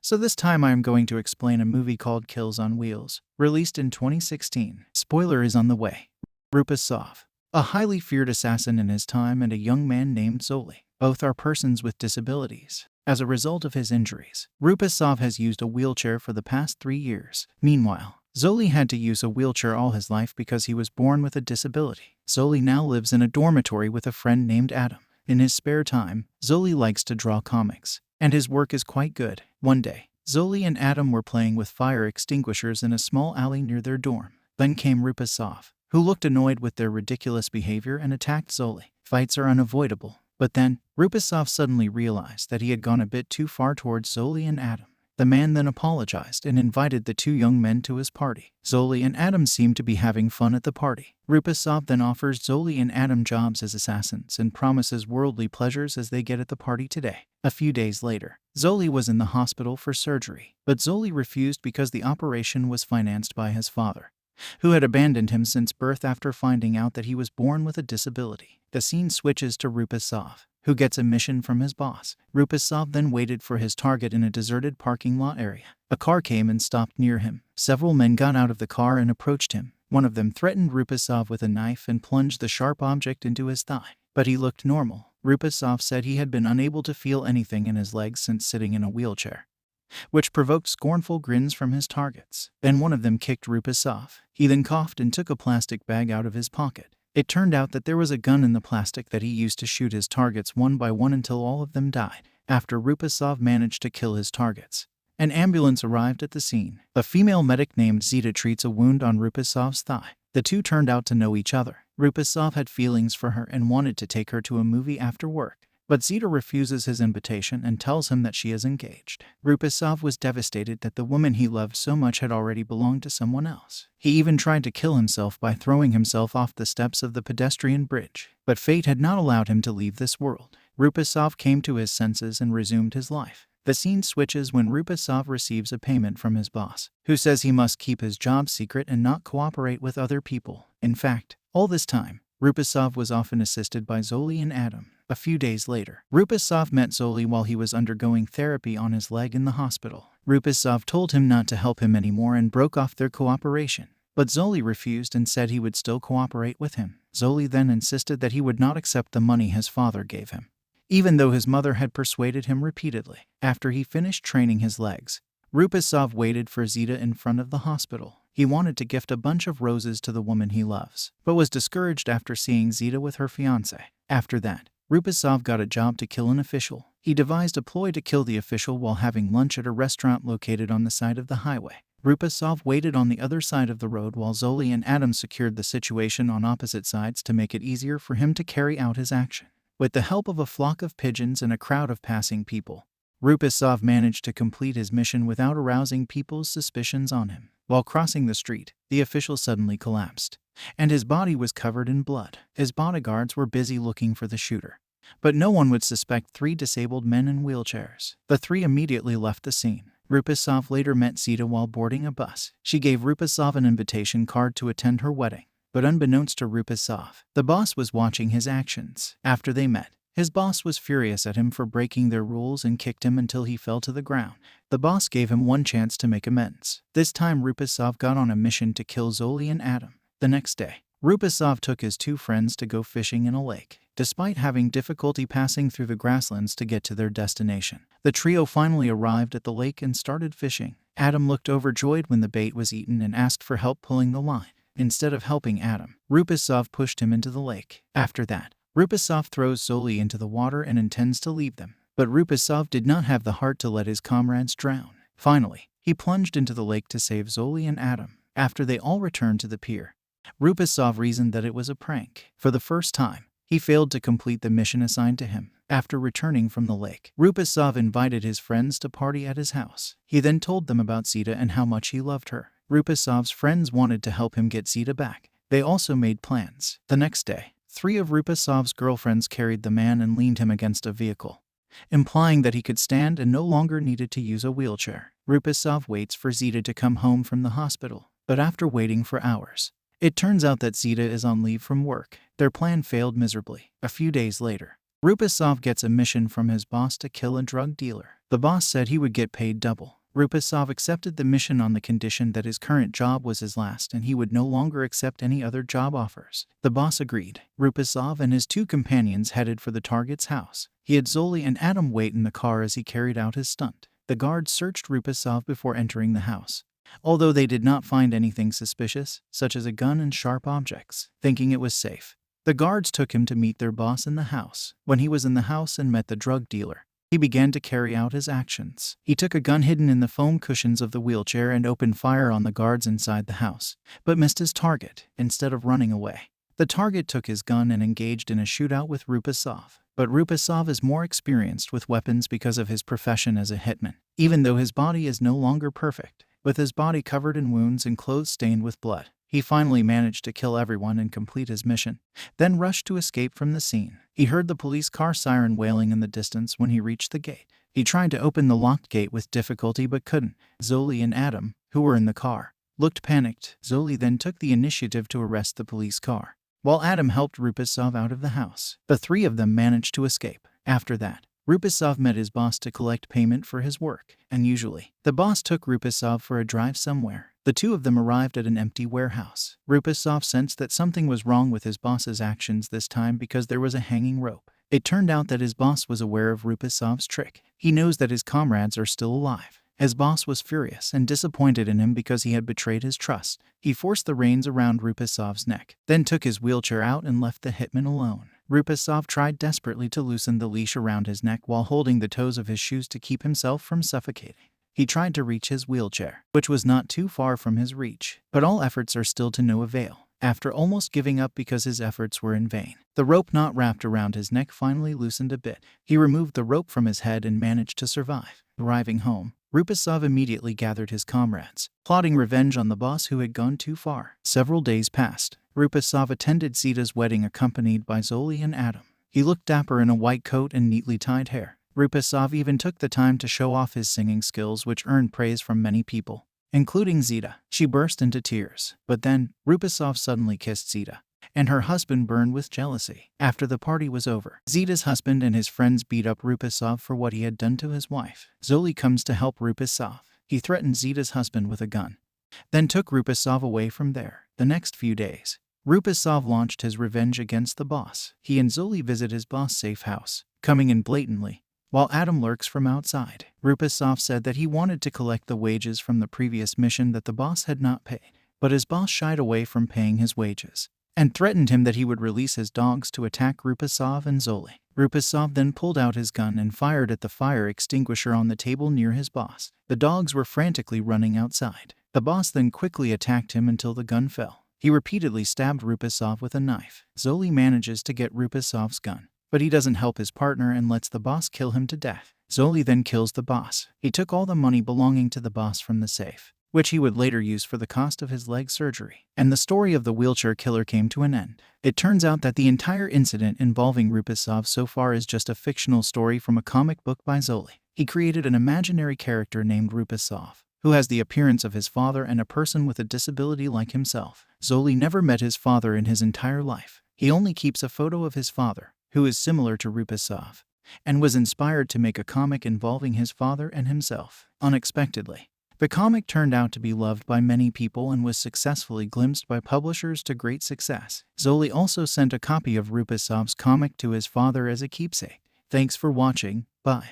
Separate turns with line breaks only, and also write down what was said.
So this time I am going to explain a movie called Kills on Wheels, released in 2016. Spoiler is on the way. Rupasov, a highly feared assassin in his time, and a young man named Zoli. Both are persons with disabilities. As a result of his injuries, Rupasov has used a wheelchair for the past 3 years. Meanwhile, Zoli had to use a wheelchair all his life because he was born with a disability. Zoli now lives in a dormitory with a friend named Adam. In his spare time, Zoli likes to draw comics, and his work is quite good. One day, Zoli and Adam were playing with fire extinguishers in a small alley near their dorm. Then came Rupasov, who looked annoyed with their ridiculous behavior and attacked Zoli. Fights are unavoidable, but then, Rupasov suddenly realized that he had gone a bit too far towards Zoli and Adam. The man then apologized and invited the two young men to his party. Zoli and Adam seemed to be having fun at the party. Rupasov then offers Zoli and Adam jobs as assassins and promises worldly pleasures as they get at the party today. A few days later, Zoli was in the hospital for surgery, but Zoli refused because the operation was financed by his father, who had abandoned him since birth after finding out that he was born with a disability. The scene switches to Rupasov, who gets a mission from his boss. Rupasov then waited for his target in a deserted parking lot area. A car came and stopped near him. Several men got out of the car and approached him. One of them threatened Rupasov with a knife and plunged the sharp object into his thigh. But he looked normal. Rupasov said he had been unable to feel anything in his legs since sitting in a wheelchair, which provoked scornful grins from his targets. Then one of them kicked Rupasov. He then coughed and took a plastic bag out of his pocket. It turned out that there was a gun in the plastic that he used to shoot his targets one by one until all of them died. After Rupasov managed to kill his targets, an ambulance arrived at the scene. A female medic named Zita treats a wound on Rupasov's thigh. The two turned out to know each other. Rupasov had feelings for her and wanted to take her to a movie after work, but Zita refuses his invitation and tells him that she is engaged. Rupasov was devastated that the woman he loved so much had already belonged to someone else. He even tried to kill himself by throwing himself off the steps of the pedestrian bridge, but fate had not allowed him to leave this world. Rupasov came to his senses and resumed his life. The scene switches when Rupasov receives a payment from his boss, who says he must keep his job secret and not cooperate with other people. In fact, all this time, Rupasov was often assisted by Zoli and Adam. A few days later, Rupasov met Zoli while he was undergoing therapy on his leg in the hospital. Rupasov told him not to help him anymore and broke off their cooperation. But Zoli refused and said he would still cooperate with him. Zoli then insisted that he would not accept the money his father gave him, even though his mother had persuaded him repeatedly. After he finished training his legs, Rupasov waited for Zita in front of the hospital. He wanted to gift a bunch of roses to the woman he loves, but was discouraged after seeing Zita with her fiancé. After that, Rupasov got a job to kill an official. He devised a ploy to kill the official while having lunch at a restaurant located on the side of the highway. Rupasov waited on the other side of the road while Zoli and Adam secured the situation on opposite sides to make it easier for him to carry out his action. With the help of a flock of pigeons and a crowd of passing people, Rupasov managed to complete his mission without arousing people's suspicions on him. While crossing the street, the official suddenly collapsed, and his body was covered in blood. His bodyguards were busy looking for the shooter, but no one would suspect 3 disabled men in wheelchairs. The 3 immediately left the scene. Rupasov later met Zita while boarding a bus. She gave Rupasov an invitation card to attend her wedding, but unbeknownst to Rupasov, the boss was watching his actions. After they met, his boss was furious at him for breaking their rules and kicked him until he fell to the ground. The boss gave him one chance to make amends. This time Rupasov got on a mission to kill Zoli and Adam. The next day, Rupasov took his 2 friends to go fishing in a lake. Despite having difficulty passing through the grasslands to get to their destination, the trio finally arrived at the lake and started fishing. Adam looked overjoyed when the bait was eaten and asked for help pulling the line. Instead of helping Adam, Rupasov pushed him into the lake. After that, Rupasov throws Zoli into the water and intends to leave them, but Rupasov did not have the heart to let his comrades drown. Finally, he plunged into the lake to save Zoli and Adam. After they all returned to the pier, Rupasov reasoned that it was a prank. For the first time, he failed to complete the mission assigned to him. After returning from the lake, Rupasov invited his friends to party at his house. He then told them about Zita and how much he loved her. Rupasov's friends wanted to help him get Zita back. They also made plans. The next day, 3 of Rupasov's girlfriends carried the man and leaned him against a vehicle, implying that he could stand and no longer needed to use a wheelchair. Rupasov waits for Zita to come home from the hospital, but after waiting for hours, it turns out that Zita is on leave from work. Their plan failed miserably. A few days later, Rupasov gets a mission from his boss to kill a drug dealer. The boss said he would get paid double. Rupasov accepted the mission on the condition that his current job was his last and he would no longer accept any other job offers. The boss agreed. Rupasov and his two companions headed for the target's house. He had Zoli and Adam wait in the car as he carried out his stunt. The guards searched Rupasov before entering the house, although they did not find anything suspicious, such as a gun and sharp objects. Thinking it was safe, the guards took him to meet their boss in the house. When he was in the house and met the drug dealer, he began to carry out his actions. He took a gun hidden in the foam cushions of the wheelchair and opened fire on the guards inside the house, but missed his target. Instead of running away, the target took his gun and engaged in a shootout with Rupasov. But Rupasov is more experienced with weapons because of his profession as a hitman. Even though his body is no longer perfect, with his body covered in wounds and clothes stained with blood, he finally managed to kill everyone and complete his mission, then rushed to escape from the scene. He heard the police car siren wailing in the distance when he reached the gate. He tried to open the locked gate with difficulty but couldn't. Zoli and Adam, who were in the car, looked panicked. Zoli then took the initiative to arrest the police car, while Adam helped Rupasov out of the house. The three of them managed to escape. After that, Rupasov met his boss to collect payment for his work. Unusually, the boss took Rupasov for a drive somewhere. The two of them arrived at an empty warehouse. Rupasov sensed that something was wrong with his boss's actions this time because there was a hanging rope. It turned out that his boss was aware of Rupasov's trick. He knows that his comrades are still alive. His boss was furious and disappointed in him because he had betrayed his trust. He forced the reins around Rupasov's neck, then took his wheelchair out and left the hitman alone. Rupasov tried desperately to loosen the leash around his neck while holding the toes of his shoes to keep himself from suffocating. He tried to reach his wheelchair, which was not too far from his reach, but all efforts are still to no avail. After almost giving up because his efforts were in vain, the rope knot wrapped around his neck finally loosened a bit. He removed the rope from his head and managed to survive. Arriving home, Rupasov immediately gathered his comrades, plotting revenge on the boss who had gone too far. Several days passed. Rupasov attended Zita's wedding accompanied by Zoli and Adam. He looked dapper in a white coat and neatly tied hair. Rupasov even took the time to show off his singing skills, which earned praise from many people, including Zita. She burst into tears. But then, Rupasov suddenly kissed Zita, and her husband burned with jealousy. After the party was over, Zita's husband and his friends beat up Rupasov for what he had done to his wife. Zoli comes to help Rupasov. He threatened Zita's husband with a gun, then took Rupasov away from there. The next few days, Rupasov launched his revenge against the boss. He and Zoli visit his boss' safe house, coming in blatantly, while Adam lurks from outside. Rupasov said that he wanted to collect the wages from the previous mission that the boss had not paid, but his boss shied away from paying his wages and threatened him that he would release his dogs to attack Rupasov and Zoli. Rupasov then pulled out his gun and fired at the fire extinguisher on the table near his boss. The dogs were frantically running outside. The boss then quickly attacked him until the gun fell. He repeatedly stabbed Rupasov with a knife. Zoli manages to get Rupasov's gun, but he doesn't help his partner and lets the boss kill him to death. Zoli then kills the boss. He took all the money belonging to the boss from the safe, which he would later use for the cost of his leg surgery. And the story of the wheelchair killer came to an end. It turns out that the entire incident involving Rupasov so far is just a fictional story from a comic book by Zoli. He created an imaginary character named Rupasov, who has the appearance of his father and a person with a disability like himself. Zoli never met his father in his entire life. He only keeps a photo of his father, who is similar to Rupasov, and was inspired to make a comic involving his father and himself. Unexpectedly, the comic turned out to be loved by many people and was successfully glimpsed by publishers to great success. Zoli also sent a copy of Rupasov's comic to his father as a keepsake. Thanks for watching. Bye.